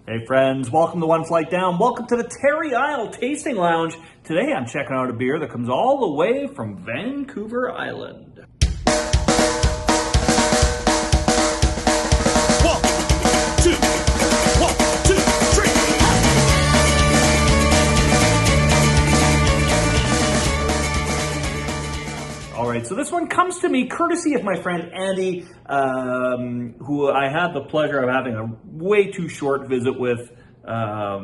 Hey friends, welcome to One Flight Down. Welcome to the Terry Isle Tasting Lounge. Today I'm checking out a beer that comes all the way from Vancouver Island. One, two, three. All right, so this one comes to me courtesy of my friend Andy, who I had the pleasure of having a way too short visit with a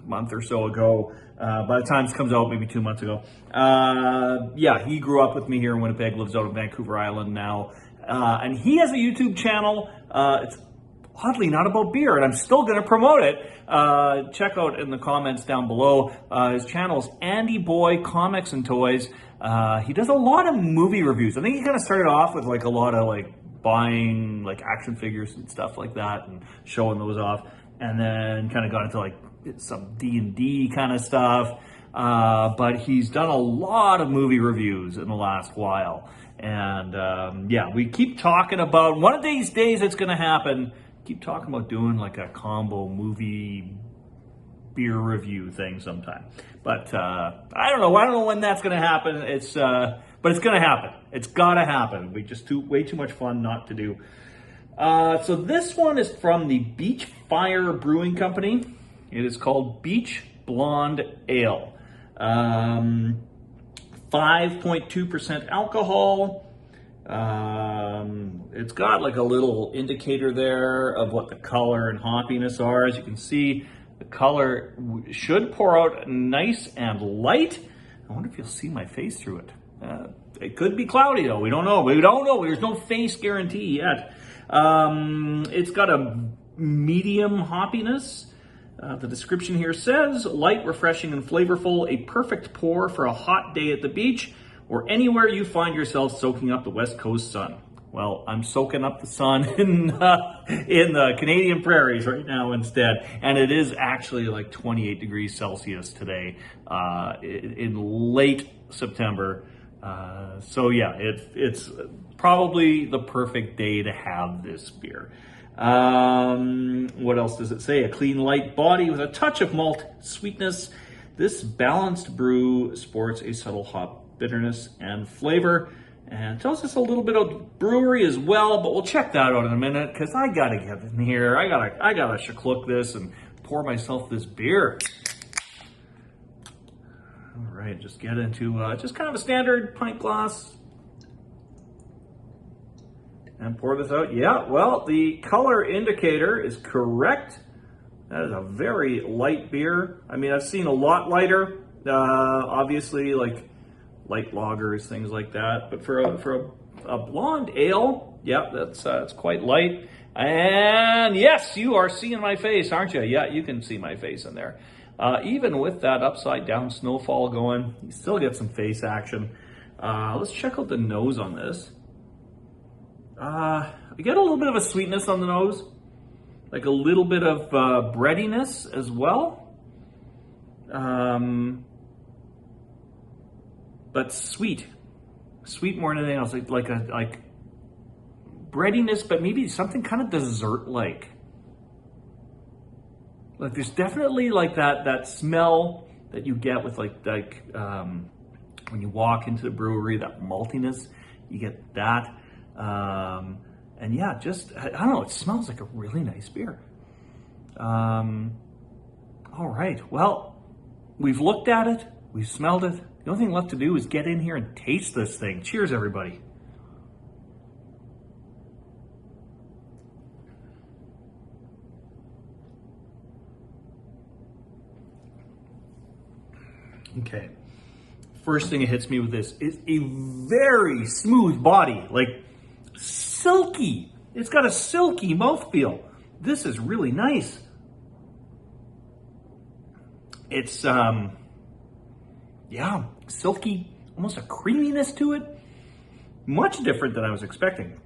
month or so ago. By the time this comes out, maybe 2 months ago. Yeah, he grew up with me here in Winnipeg, lives out of Vancouver Island now. And he has a YouTube channel. It's oddly not about beer, and I'm still going to promote it. Check out in the comments down below. His channel is Andy Boy Comics and Toys. He does a lot of movie reviews. I think he kind of started off with like a lot of like buying like action figures and stuff like that and showing those off, and then kind of got into like some D&D kind of stuff. But he's done a lot of movie reviews in the last while. And yeah, we keep talking about one of these days it's going to happen. Keep talking about doing like a combo movie beer review thing sometime. But I don't know when that's going to happen. But it's going to happen. It's got to happen. We just way too much fun not to do. So this one is from the Beach Fire Brewing Company. It is called Beach Blonde Ale. 5.2% alcohol. It's got like a little indicator there of what the color and hoppiness are. As you can see, the color should pour out nice and light. I wonder if you'll see my face through it. It could be cloudy though. We don't know. There's no face guarantee yet. It's got a medium hoppiness. The description here says, light, refreshing, and flavorful, a perfect pour for a hot day at the beach or anywhere you find yourself soaking up the West Coast sun. Well, I'm soaking up the sun in the Canadian prairies right now instead. And it is actually like 28 degrees Celsius today in late September. So yeah, it's probably the perfect day to have this beer. What else does it say? A clean, light body with a touch of malt sweetness. This balanced brew sports a subtle hop bitterness and flavor, and tells us a little bit of brewery as well, but we'll check that out in a minute because I gotta get in here. I gotta shaklook this and pour myself this beer. All right, just get into just kind of a standard pint glass. And pour this out. Yeah, well, the color indicator is correct. That is a very light beer. I mean, I've seen a lot lighter, obviously, like light lagers, things like that. But for a blonde ale, yeah, that's quite light. And yes, you are seeing my face, aren't you? Yeah, you can see my face in there. Even with that upside down snowfall going, you still get some face action. Let's check out the nose on this. You get a little bit of a sweetness on the nose, like a little bit of breadiness as well, but sweet more than anything else. Like breadiness, but maybe something kind of dessert-like. Like there's definitely like that smell that you get with like when you walk into the brewery, that maltiness, you get that. And yeah, just, I don't know, it smells like a really nice beer. All right, well, we've looked at it, we've smelled it. The only thing left to do is get in here and taste this thing. Cheers, everybody. Okay, first thing that hits me with this is a very smooth body, like silky. It's got a silky mouthfeel. This is really nice. It's yeah, silky, almost a creaminess to it. Much different than I was expecting.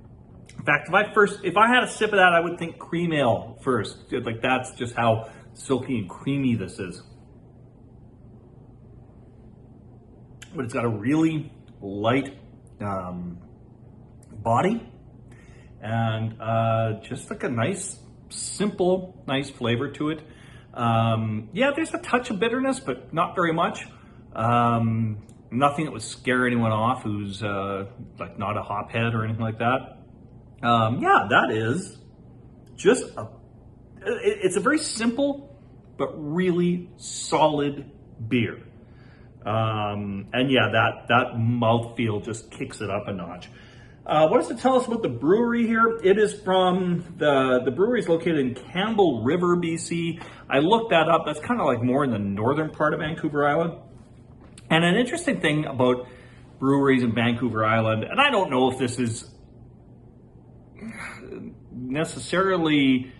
In fact, if I had a sip of that, I would think cream ale first. Like that's just how silky and creamy this is. But it's got a really light body and just like a nice simple, nice flavor to it. Yeah, there's a touch of bitterness, but not very much. Nothing that would scare anyone off who's like not a hophead or anything like that. Yeah, that is just it's a very simple but really solid beer. And yeah, that mouthfeel just kicks it up a notch. What does it tell us about the brewery here? It is from the brewery is located in Campbell River, BC. I looked that up. That's kind of like more in the northern part of Vancouver Island. And an interesting thing about breweries in Vancouver Island, and I don't know if this is necessarily,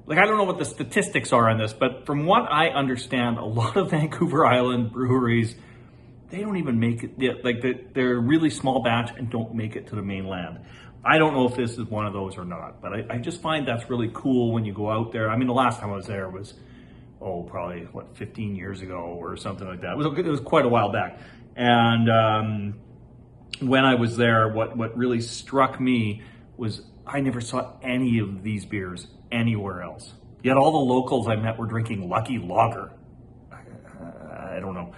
like, I don't know what the statistics are on this, but from what I understand, a lot of Vancouver Island breweries, they don't even make it, like they're really small batch and don't make it to the mainland. I don't know if this is one of those or not, but I just find that's really cool when you go out there. I mean, the last time I was there was, probably 15 years ago or something like that. It was quite a while back. And when I was there, what really struck me was I never saw any of these beers anywhere else. Yet all the locals I met were drinking Lucky Lager. I don't know.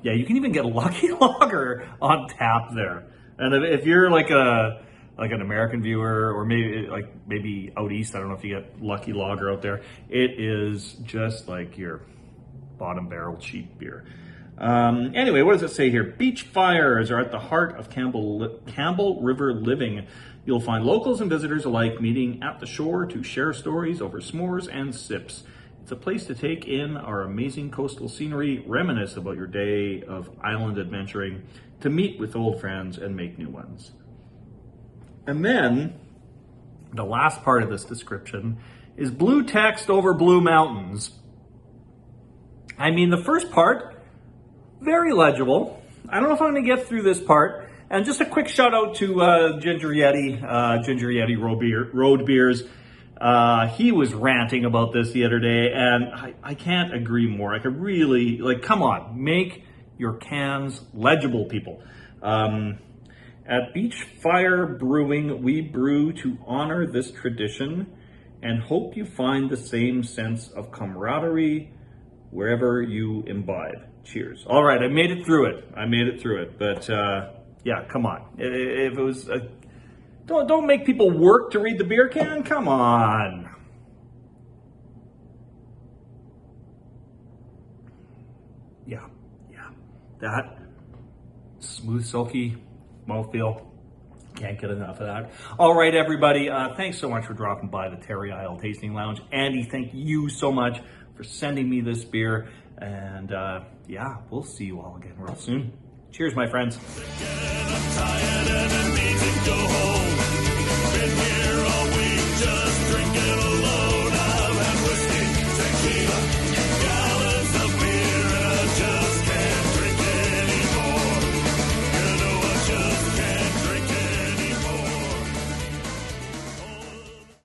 Yeah, you can even get Lucky Lager on tap there. And if you're like an American viewer, or maybe out east, I don't know if you get Lucky Lager out there. It is just like your bottom barrel cheap beer. Anyway, what does it say here? Beach fires are at the heart of Campbell River living. You'll find locals and visitors alike meeting at the shore to share stories over s'mores and sips. It's a place to take in our amazing coastal scenery, reminisce about your day of island adventuring, to meet with old friends and make new ones. And then the last part of this description is blue text over blue mountains. I mean, the first part, very legible. I don't know if I'm going to get through this part. And just a quick shout out to Ginger Yeti Road Beers. He was ranting about this the other day, and I can't agree more. I could really, come on, make your cans legible, people. At Beach Fire Brewing, we brew to honor this tradition and hope you find the same sense of camaraderie wherever you imbibe. Cheers. All right, I made it through it. But yeah, come on. If it was, don't make people work to read the beer can. Come on. Yeah. That smooth, silky mouthfeel. Can't get enough of that. All right, everybody. Thanks so much for dropping by the Terry Isle Tasting Lounge. Andy, thank you so much for sending me this beer. And yeah, we'll see you all again real soon. Cheers, my friends.